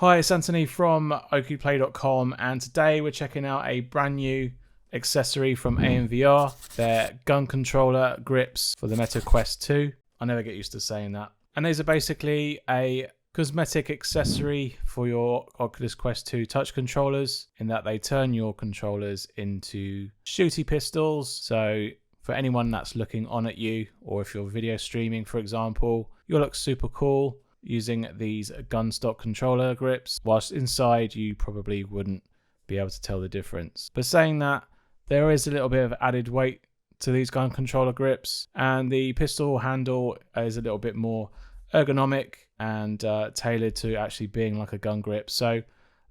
Hi, it's Anthony from OKplay.com, and today we're checking out a brand new accessory from AMVR, their gun controller grips for the Meta Quest 2. I never get used to saying that. And these are basically a cosmetic accessory for your Oculus Quest 2 touch controllers, in that they turn your controllers into shooty pistols. So for anyone that's looking on at you, or if you're video streaming, for example, you'll look super cool using these gun stock controller grips, whilst inside you probably wouldn't be able to tell the difference. But saying that, there is a little bit of added weight to these gun controller grips, and the pistol handle is a little bit more ergonomic and tailored to actually being like a gun grip. So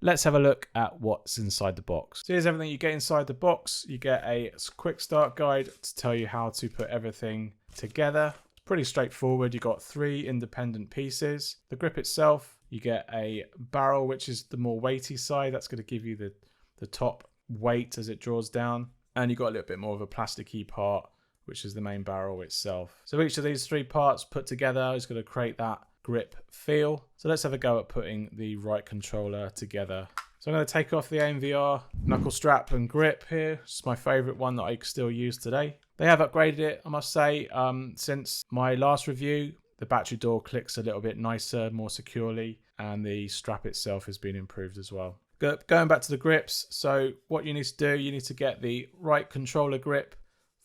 let's have a look at what's inside the box. So here's everything you get inside the box. You get a quick start guide to tell you how to put everything together. Pretty straightforward. You got 3 independent pieces. The grip itself, you get a barrel, which is the more weighty side. That's going to give you the top weight as it draws down. And you got a little bit more of a plasticky part, which is the main barrel itself. So each of these 3 parts put together is going to create that grip feel. So let's have a go at putting the right controller together. So I'm going to take off the AMVR knuckle strap and grip here. It's my favorite one that I still use today. They have upgraded it, I must say, since my last review. The battery door clicks a little bit nicer, more securely, and the strap itself has been improved as well. Going back to the grips, so what you need to do, you need to get the right controller grip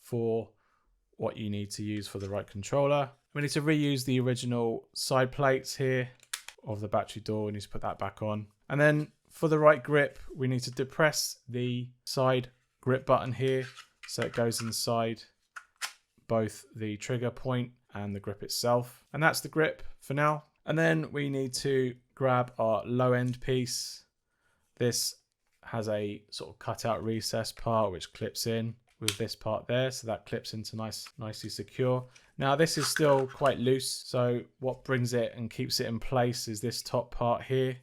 for what you need to use for the right controller. We need to reuse the original side plates here of the battery door. We need to put that back on. And then for the right grip, we need to depress the side grip button here so it goes inside both the trigger point and the grip itself. And that's the grip for now. And then we need to grab our low end piece. This has a sort of cutout recess part which clips in with this part there, so that clips into nicely secure. Now this is still quite loose, so what brings it and keeps it in place is this top part here.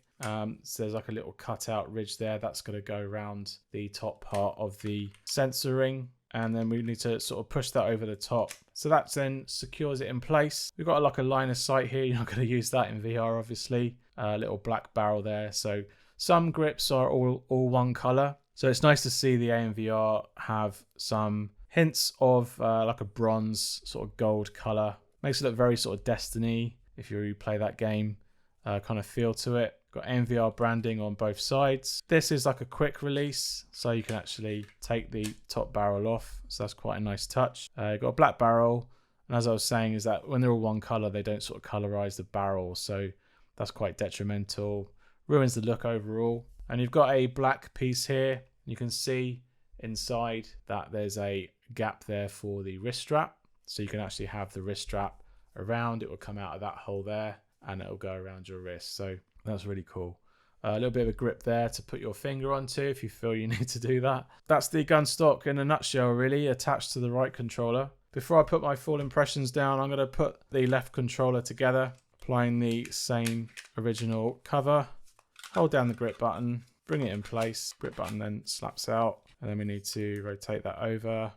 So there's like a little cutout ridge there that's going to go around the top part of the sensor ring, and then we need to sort of push that over the top, so that then secures it in place. We've got like a line of sight here. You're not going to use that in VR, obviously. A little black barrel there. So some grips are all one color, so it's nice to see the AMVR have some hints of like a bronze sort of gold color. Makes it look very sort of Destiny, if you play that game, kind of feel to it. Got AMVR branding on both sides. This is like a quick release, so you can actually take the top barrel off. So that's quite a nice touch. You've got a black barrel, and as I was saying, is that when they're all one color, they don't sort of colorize the barrel, so that's quite detrimental. Ruins the look overall. And you've got a black piece here. You can see inside that there's a gap there for the wrist strap, so you can actually have the wrist strap around. It will come out of that hole there, and it will go around your wrist. So that's really cool. A little bit of a grip there to put your finger onto if you feel you need to do that. That's the gun stock in a nutshell, really, attached to the right controller. Before I put my full impressions down, I'm going to put the left controller together, applying the same original cover. Hold down the grip button, bring it in place. Grip button then slaps out, and then we need to rotate that over.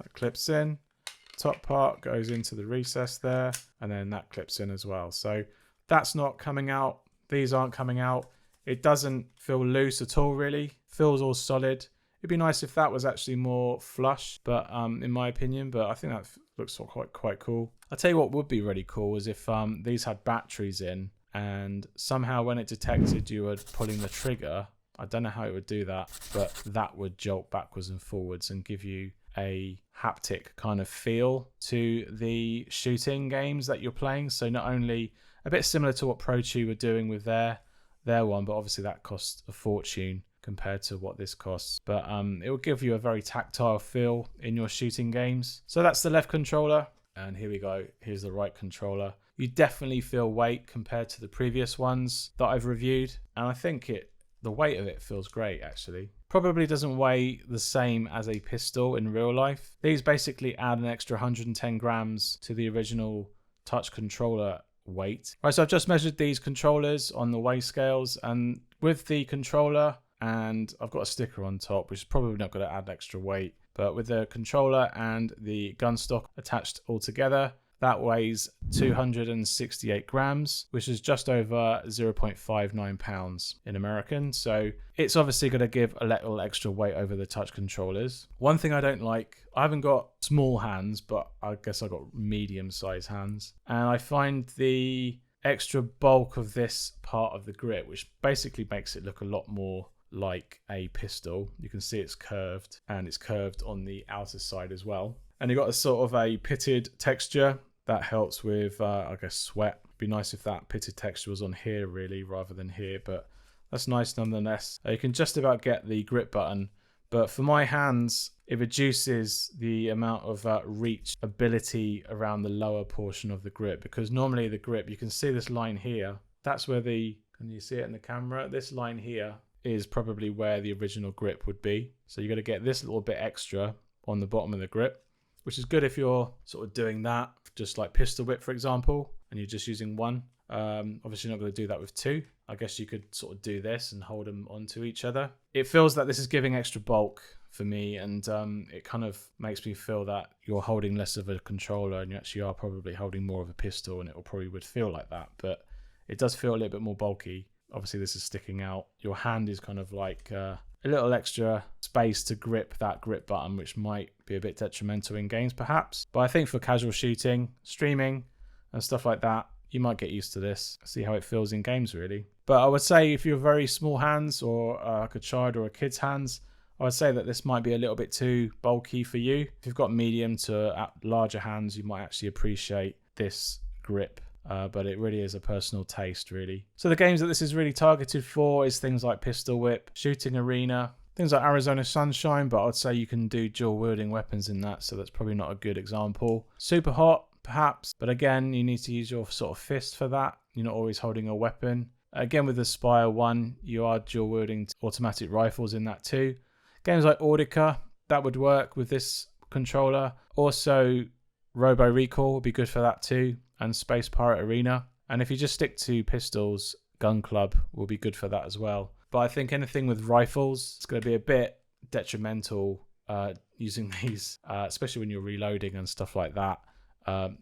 That clips in. Top part goes into the recess there, and then that clips in as well. So that's not coming out. These aren't coming out. It doesn't feel loose at all, really. Feels all solid. It'd be nice if that was actually more flush, but in my opinion, but I think that looks quite cool. I'll tell you what would be really cool is if these had batteries in, and somehow when it detected you were pulling the trigger, I don't know how it would do that, but that would jolt backwards and forwards and give you a haptic kind of feel to the shooting games that you're playing. So not only a bit similar to what Pro2 were doing with their one, but obviously that costs a fortune compared to what this costs. But it will give you a very tactile feel in your shooting games. So that's the left controller, and here we go. Here's the right controller. You definitely feel weight compared to the previous ones that I've reviewed, and I think the weight of it feels great actually. Probably doesn't weigh the same as a pistol in real life. These basically add an extra 110 grams to the original touch controller weight. Right, so I've just measured these controllers on the weigh scales, and with the controller, and I've got a sticker on top which is probably not going to add extra weight, but with the controller and the gun stock attached all together, That weighs 268 grams, which is just over 0.59 pounds in American. So it's obviously going to give a little extra weight over the touch controllers. One thing I don't like, I haven't got small hands, but I guess I've got medium sized hands. And I find the extra bulk of this part of the grip, which basically makes it look a lot more like a pistol. You can see it's curved, and it's curved on the outer side as well. And you've got a sort of a pitted texture that helps with, I guess, sweat. It'd be nice if that pitted texture was on here really rather than here, but that's nice nonetheless. You can just about get the grip button, but for my hands, it reduces the amount of reach ability around the lower portion of the grip, because normally the grip, you can see this line here. That's where can you see it in the camera? This line here is probably where the original grip would be. So you got to get this little bit extra on the bottom of the grip, which is good if you're sort of doing that, just like pistol whip, for example, and you're just using one. Obviously you're not going to do that with two. I guess you could sort of do this and hold them onto each other. It feels that this is giving extra bulk for me, and it kind of makes me feel that you're holding less of a controller and you actually are probably holding more of a pistol, and it probably would feel like that, but it does feel a little bit more bulky. Obviously this is sticking out. Your hand is kind of like a little extra space to grip that grip button, which might be a bit detrimental in games perhaps. But I think for casual shooting, streaming and stuff like that, you might get used to this, see how it feels in games really. But I would say if you're very small hands, or like a child or a kid's hands, I would say that this might be a little bit too bulky for you. If you've got medium to larger hands, you might actually appreciate this grip. But it really is a personal taste really. So the games that this is really targeted for is things like pistol whip, shooting arena, things like Arizona Sunshine, but I'd say you can do dual wielding weapons in that, so that's probably not a good example. Super hot perhaps, but again you need to use your sort of fist for that. You're not always holding a weapon. Again with the Spire 1, you are dual wielding automatic rifles in that too. Games like Audica, that would work with this controller. Also Robo Recall would be good for that too, and Space Pirate Arena. And if you just stick to pistols, Gun Club will be good for that as well. But I think anything with rifles, it's going to be a bit detrimental using these, especially when you're reloading and stuff like that.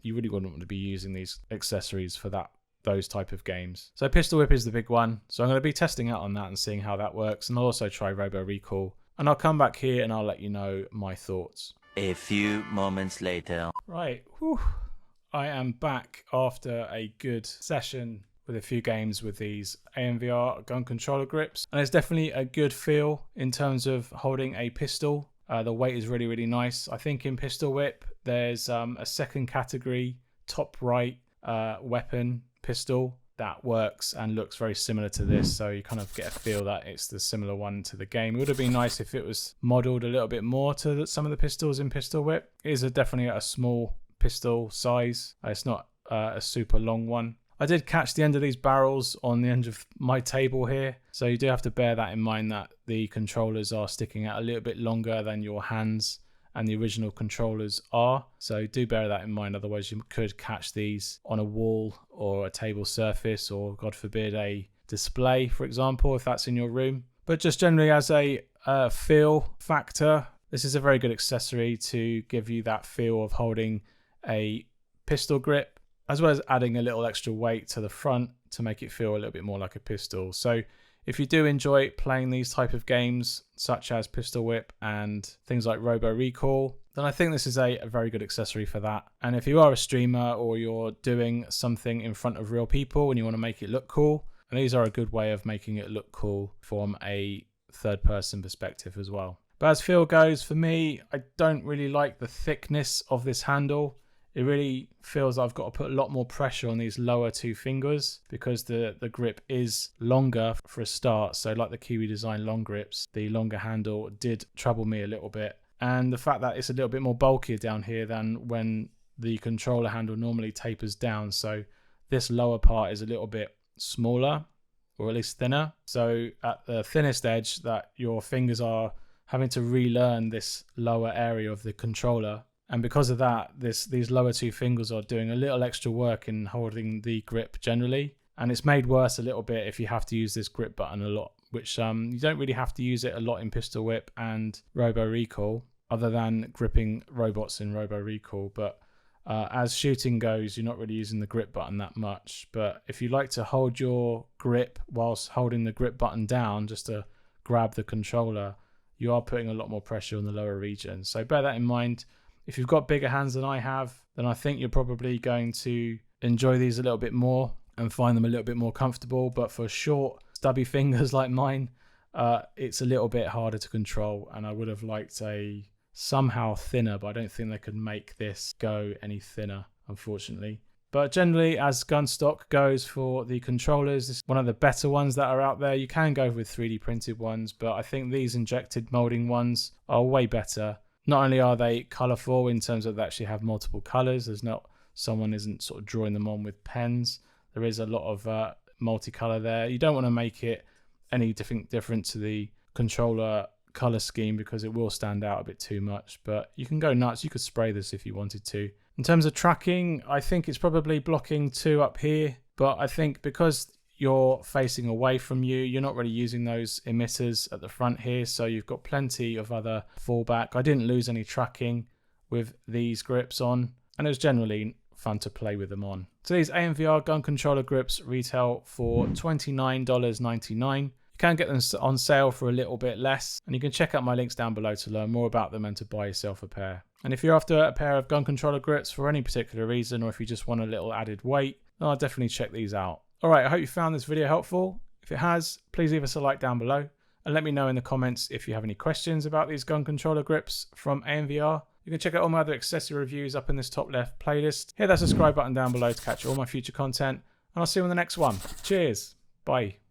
You really wouldn't want to be using these accessories for those type of games. So Pistol Whip is the big one. So I'm going to be testing out on that and seeing how that works. And I'll also try Robo Recall. And I'll come back here and I'll let you know my thoughts. A few moments later. Right. Whew. I am back after a good session with a few games with these AMVR gun controller grips. And it's definitely a good feel in terms of holding a pistol. The weight is really, really nice. I think in Pistol Whip, there's a second category, top right weapon pistol that works and looks very similar to this. So you kind of get a feel that it's the similar one to the game. It would have been nice if it was modeled a little bit more to some of the pistols in Pistol Whip. It is definitely a small pistol size. It's not a super long one. I did catch the end of these barrels on the end of my table here, so you do have to bear that in mind, that the controllers are sticking out a little bit longer than your hands and the original controllers are. So do bear that in mind, otherwise you could catch these on a wall or a table surface, or God forbid a display, for example, if that's in your room. But just generally as a feel factor, this is a very good accessory to give you that feel of holding a pistol grip, as well as adding a little extra weight to the front to make it feel a little bit more like a pistol. So if you do enjoy playing these type of games, such as Pistol Whip and things like Robo Recall, then I think this is a very good accessory for that. And if you are a streamer or you're doing something in front of real people and you want to make it look cool, and these are a good way of making it look cool from a third person perspective as well. But as feel goes, for me, I don't really like the thickness of this handle. It really feels I've got to put a lot more pressure on these lower two fingers, because the grip is longer for a start. So like the Kiwi Design long grips, the longer handle did trouble me a little bit. And the fact that it's a little bit more bulkier down here than when the controller handle normally tapers down. So this lower part is a little bit smaller, or at least thinner. So at the thinnest edge, that your fingers are having to relearn this lower area of the controller. And because of that, these lower two fingers are doing a little extra work in holding the grip generally. And it's made worse a little bit if you have to use this grip button a lot, which you don't really have to use it a lot in Pistol Whip and Robo Recall, other than gripping robots in Robo Recall. But As shooting goes, you're not really using the grip button that much, but if you like to hold your grip whilst holding the grip button down just to grab the controller, you are putting a lot more pressure on the lower region. So bear that in mind. If you've got bigger hands than I have, then I think you're probably going to enjoy these a little bit more and find them a little bit more comfortable. But for short, stubby fingers like mine, it's a little bit harder to control, and I would have liked a somehow thinner, but I don't think they could make this go any thinner, unfortunately. But generally, as gun stock goes for the controllers, this is one of the better ones that are out there. You can go with 3D printed ones, but I think these injected molding ones are way better. Not only are they colorful in terms of they actually have multiple colors, someone isn't sort of drawing them on with pens. There is a lot of multicolor there. You don't want to make it any different to the controller color scheme because it will stand out a bit too much, but you can go nuts. You could spray this if you wanted to. In terms of tracking, I think it's probably blocking 2 up here, but I think because you're facing away from you're not really using those emitters at the front here, so you've got plenty of other fallback. I didn't lose any tracking with these grips on, and it was generally fun to play with them on. So these AMVR gun controller grips retail for $29.99. You can get them on sale for a little bit less, and you can check out my links down below to learn more about them and to buy yourself a pair. And if you're after a pair of gun controller grips for any particular reason, or if you just want a little added weight, then I'll definitely check these out. Alright, I hope you found this video helpful. If it has, please leave us a like down below, and let me know in the comments if you have any questions about these gun controller grips from AMVR. You can check out all my other accessory reviews up in this top left playlist. Hit that subscribe button down below to catch all my future content, and I'll see you in the next one. Cheers. Bye.